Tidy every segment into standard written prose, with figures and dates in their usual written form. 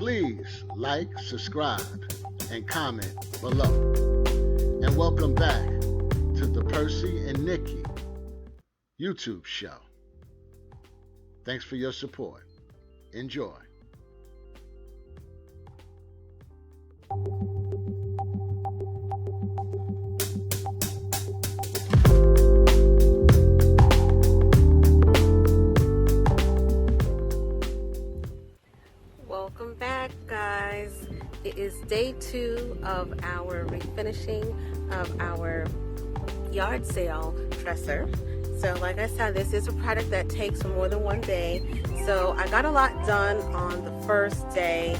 Please like, subscribe, and comment below. And welcome back to the Percy and Nikki YouTube show. Thanks for your support. Enjoy. Welcome back, guys. It is day 2 of our refinishing of our yard sale dresser. So like I said, this is a product that takes more than one day. So I got a lot done on the first day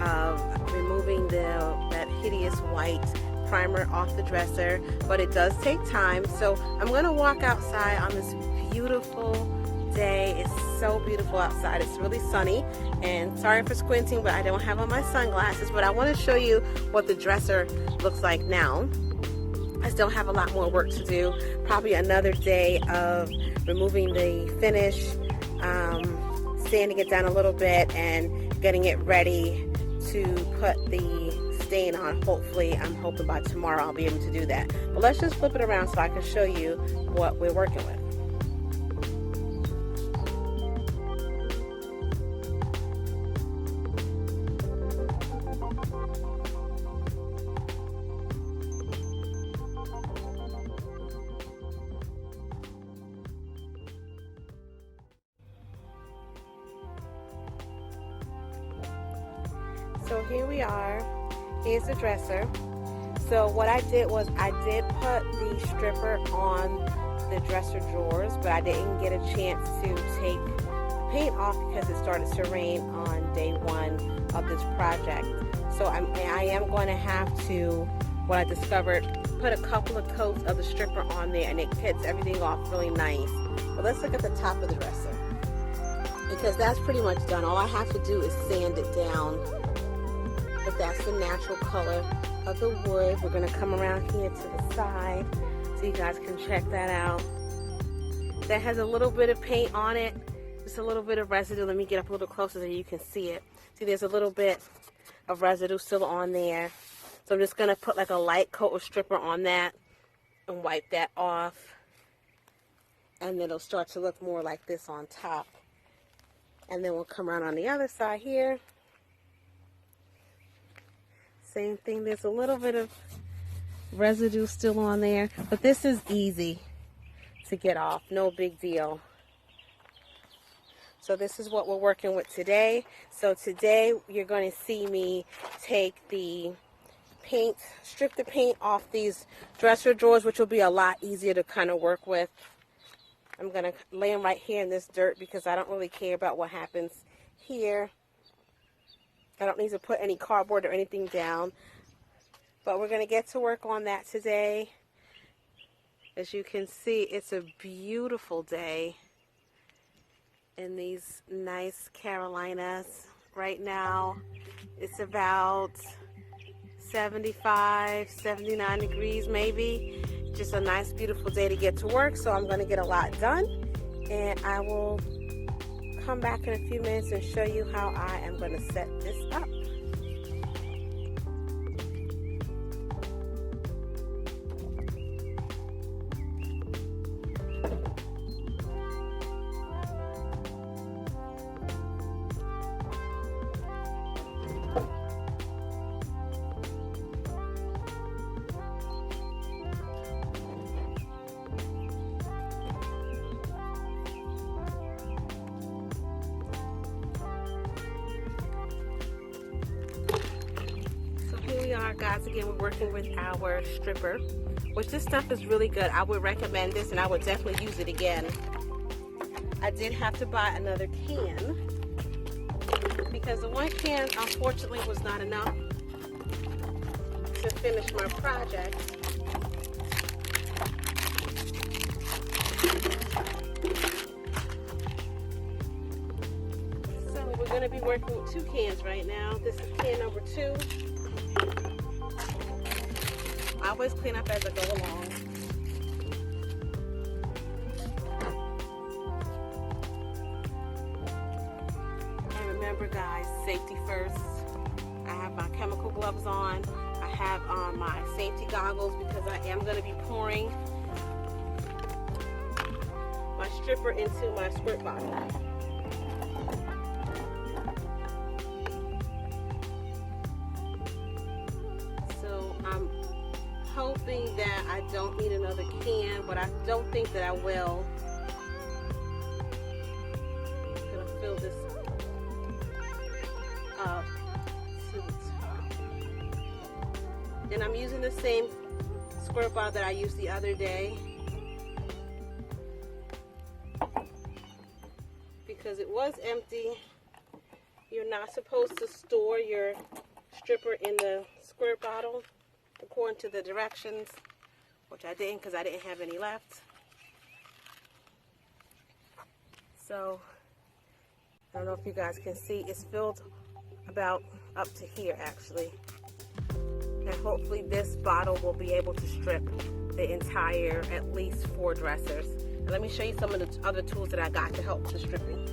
of removing that hideous white primer off the dresser, but it does take time. So I'm going to walk outside on this beautiful day. It's so beautiful outside. It's really sunny, and sorry for squinting, but I don't have on my sunglasses. But I want to show you what the dresser looks like now. I still have a lot more work to do. Probably another day of removing the finish, sanding it down a little bit, and getting it ready to put the stain on. Hopefully, I'm hoping by tomorrow I'll be able to do that. But let's just flip it around so I can show you what we're working with. So here we are. Here's the dresser. So what I did was I did put the stripper on the dresser drawers, but I didn't get a chance to take the paint off because it started to rain on day 1 of this project. So I am going to have to, what I discovered, put a couple of coats of the stripper on there, and it hits everything off really nice. But let's look at the top of the dresser, because that's pretty much done. All I have to do is sand it down. But that's the natural color of the wood. We're going to come around here to the side so you guys can check that out. That has a little bit of paint on it, just a little bit of residue. Let me get up a little closer so you can see it. See, there's a little bit of residue still on there. So I'm just going to put like a light coat of stripper on that and wipe that off. And then it'll start to look more like this on top. And then we'll come around on the other side here. Same thing, there's a little bit of residue still on there, but this is easy to get off, no big deal. So this is what we're working with today. So today you're going to see me take the paint, strip the paint off these dresser drawers, which will be a lot easier to kind of work with. I'm going to lay them right here in this dirt because I don't really care about what happens here. I don't need to put any cardboard or anything down, but we're going to get to work on that today. As you can see, it's a beautiful day in these nice Carolinas. Right now, it's about 75, 79 degrees maybe. Just a nice, beautiful day to get to work, so I'm going to get a lot done, and I will come back in a few minutes and show you how I am going to set this up. Guys, again, we're working with our stripper, which this stuff is really good. I would recommend this, and I would definitely use it again. I did have to buy another can because the one can unfortunately was not enough to finish my project. So we're going to be working with 2 cans right now. This is can number 2. I always clean up as I go along. And remember, guys, safety first. I have my chemical gloves on. I have on my safety goggles because I am going to be pouring my stripper into my squirt bottle. So I'm hoping that I don't need another can, but I don't think that I will. I'm going to fill this up to the top. And I'm using the same squirt bottle that I used the other day, because it was empty. You're not supposed to store your stripper in the squirt bottle according to the directions, which I didn't because I didn't have any left. So I don't know if you guys can see, it's filled about up to here actually. And hopefully this bottle will be able to strip the entire at least 4 dressers. And let me show you some of the other tools that I got to help with the stripping.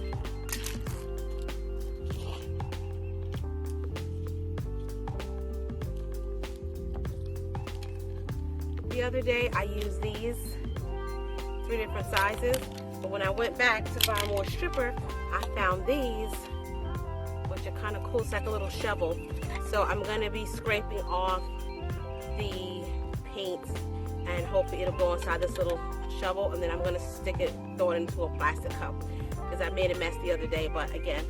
The other day I used these 3 different sizes, but when I went back to buy more stripper, I found these, which are kind of cool. It's like a little shovel. So I'm going to be scraping off the paint and hopefully it'll go inside this little shovel, and then I'm going to throw it into a plastic cup because I made a mess the other day. But again,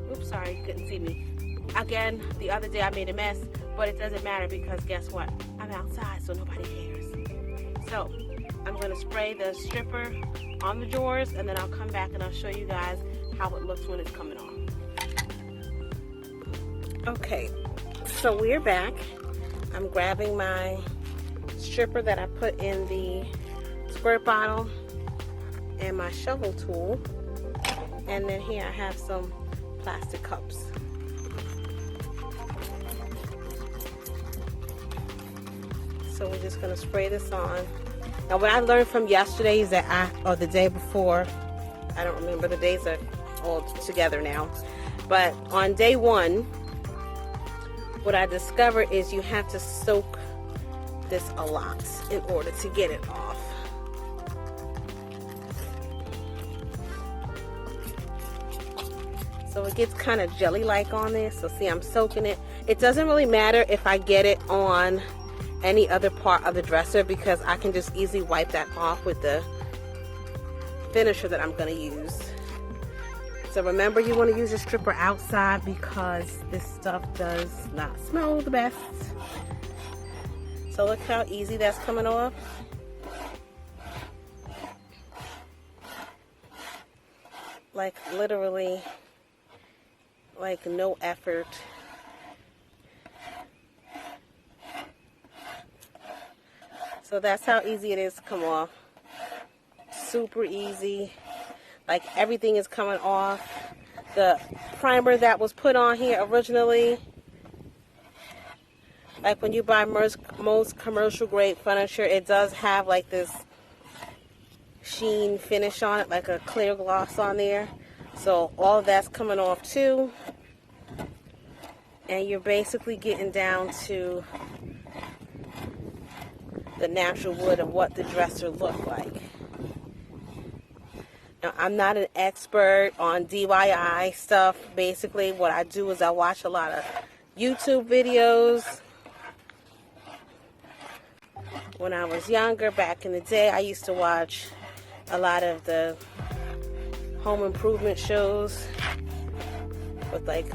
oops, sorry, you couldn't see me. Again, the other day I made a mess, but it doesn't matter because guess what? I'm outside, so nobody cares. So I'm going to spray the stripper on the drawers, and then I'll come back and I'll show you guys how it looks when it's coming on. Okay, so we're back. I'm grabbing my stripper that I put in the squirt bottle and my shovel tool, and then here I have some plastic cups. So we're just gonna spray this on. Now what I learned from yesterday is that or the day before, I don't remember, the days are all together now, but on day 1, what I discovered is you have to soak this a lot in order to get it off. So it gets kind of jelly-like on there. So see, I'm soaking it. It doesn't really matter if I get it on any other part of the dresser because I can just easily wipe that off with the finisher that I'm going to use. So remember, you want to use your stripper outside because this stuff does not smell the best. So look how easy that's coming off. Like literally, like no effort. So that's how easy it is to come off. Super easy. Like everything is coming off. The primer that was put on here originally, like when you buy most commercial grade furniture, it does have like this sheen finish on it, like a clear gloss on there. So all of that's coming off too. And you're basically getting down to the natural wood of what the dresser looked like. Now, I'm not an expert on DIY stuff. Basically, what I do is I watch a lot of YouTube videos. When I was younger, back in the day, I used to watch a lot of the home improvement shows with like,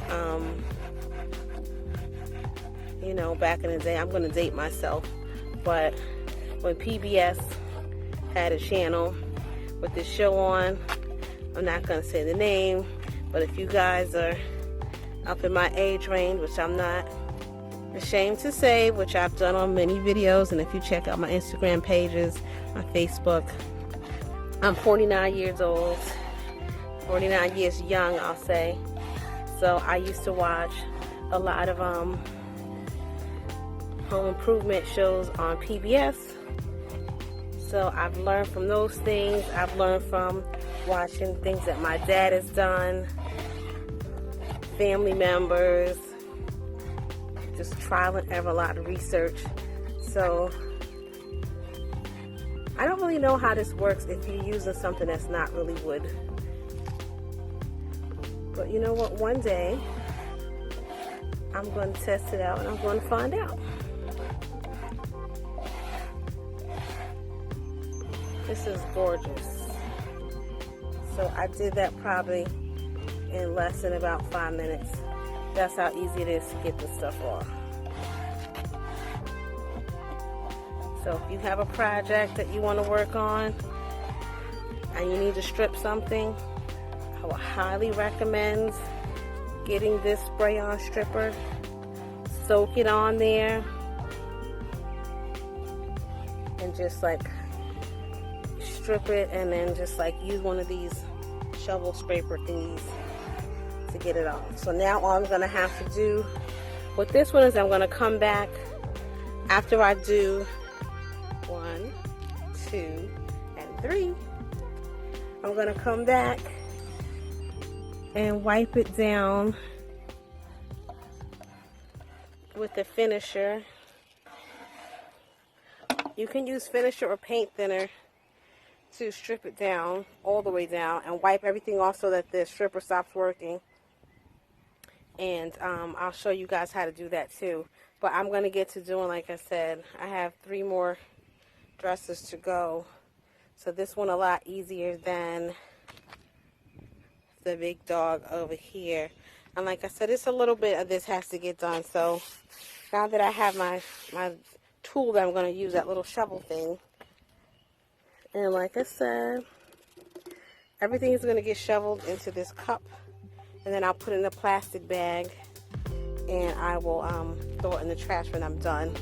you know, back in the day, I'm going to date myself, but when PBS had a channel with this show on, I'm not going to say the name, but if you guys are up in my age range, which I'm not ashamed to say, which I've done on many videos, and if you check out my Instagram pages, my Facebook, I'm 49 years old, 49 years young, I'll say. So I used to watch a lot of home improvement shows on PBS. So I've learned from those things. I've learned from watching things that my dad has done, family members, just trial and error, a lot of research. So I don't really know how this works if you're using something that's not really wood. But you know what? One day I'm going to test it out and I'm going to find out. This is gorgeous. So I did that probably in less than about 5 minutes. That's how easy it is to get this stuff off. So if you have a project that you want to work on and you need to strip something, I would highly recommend getting this spray-on stripper. Soak it on there and just like strip it, and then just like use one of these shovel scraper thingies to get it off. So now all I'm going to have to do with this one is I'm going to come back after I do 1, 2, and 3. I'm going to come back and wipe it down with the finisher. You can use finisher or paint thinner to strip it down all the way down and wipe everything off so that the stripper stops working. And I'll show you guys how to do that too. But I'm going to get to doing, like I said, I have 3 more dressers to go. So this one a lot easier than the big dog over here. And like I said, it's a little bit of this has to get done. So now that I have my tool that I'm going to use, that little shovel thing, and like I said, everything is going to get shoveled into this cup, and then I'll put it in a plastic bag, and I will throw it in the trash when I'm done.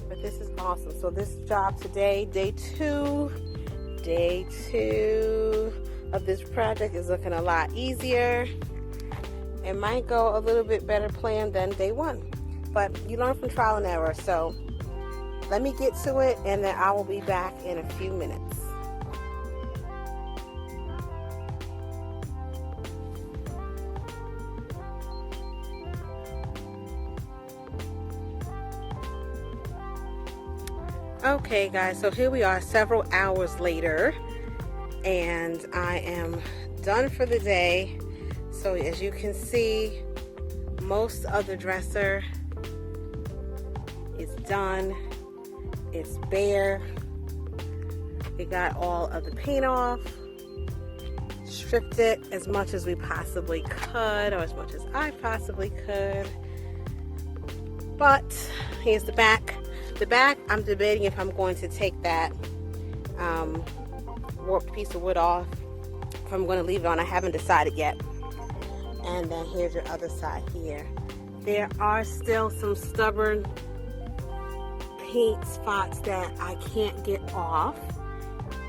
But this is awesome. So this job today, day two of this project, is looking a lot easier. It might go a little bit better planned than day 1, but you learn from trial and error. So let me get to it, and then I will be back in a few minutes. Okay guys, so here we are several hours later, and I am done for the day. So as you can see, most of the dresser is done. It's bare. We got all of the paint off, stripped it as much as we possibly could, or as much as I possibly could. But here's the back. The back, I'm debating if I'm going to take that warped piece of wood off, if I'm going to leave it on. I haven't decided yet. And then here's your other side here. There are still some stubborn paint spots that I can't get off,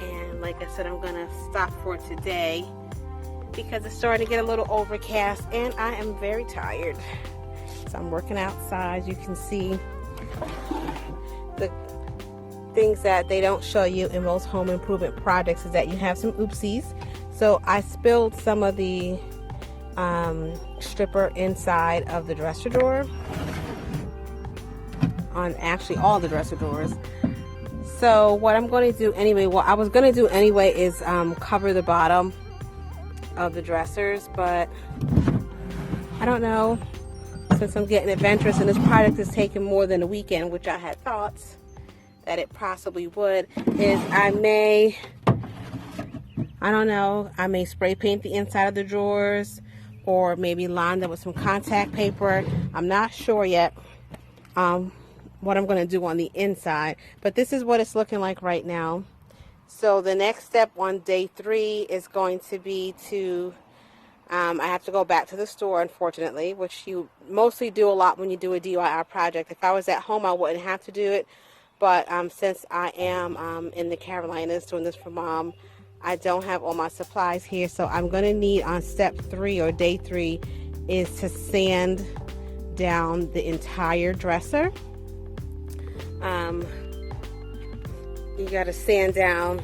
and like I said, I'm gonna stop for today because it's starting to get a little overcast and I am very tired. So I'm working outside. You can see the things that they don't show you in most home improvement projects is that you have some oopsies. So I spilled some of the stripper inside of the dresser drawer, on actually all the dresser drawers. So what I'm going to do anyway, what I was going to do anyway is cover the bottom of the dressers, but I don't know, since I'm getting adventurous and this project is taking more than a weekend, which I had thought that it possibly would, is I may spray paint the inside of the drawers, or maybe line them with some contact paper. I'm not sure yet what I'm going to do on the inside, but this is what it's looking like right now. So the next step on day 3 is going to be to I have to go back to the store, unfortunately, which you mostly do a lot when you do a DIY project. If I was at home, I wouldn't have to do it, but since I am in the Carolinas doing this for Mom, I don't have all my supplies here. So I'm going to need, on step 3 or day 3, is to sand down the entire dresser. You got to sand down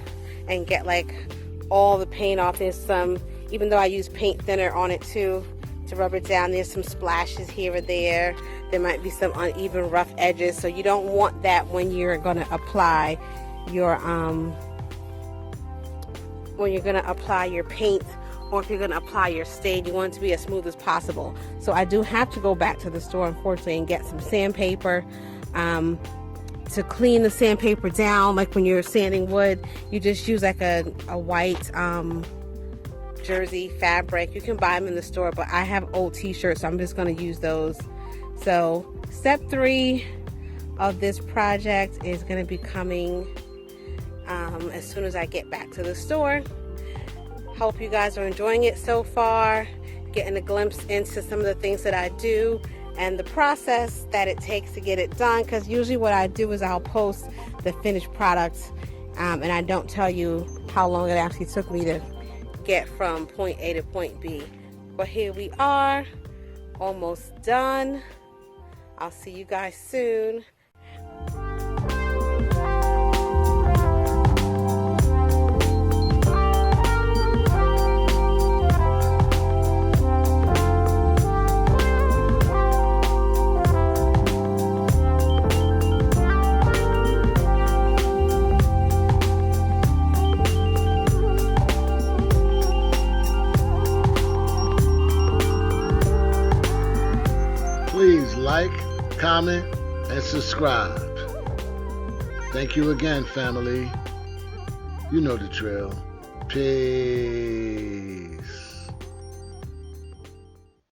and get like all the paint off. There's some, even though I use paint thinner on it too, to rub it down. There's some splashes here or there. There might be some uneven rough edges, so you don't want that when you're going to apply your paint, or if you're going to apply your stain. You want it to be as smooth as possible. So I do have to go back to the store, unfortunately, and get some sandpaper to clean the sandpaper down. Like when you're sanding wood, you just use like a white jersey fabric. You can buy them in the store, but I have old t-shirts, so I'm just going to use those. So step 3 of this project is going to be coming as soon as I get back to the store. Hope you guys are enjoying it so far, getting a glimpse into some of the things that I do and the process that it takes to get it done, because usually what I do is I'll post the finished product and I don't tell you how long it actually took me to get from point A to point B. But here we are, almost done. I'll see you guys soon. Please like, comment, and subscribe. Thank you again, family. You know the drill. Peace.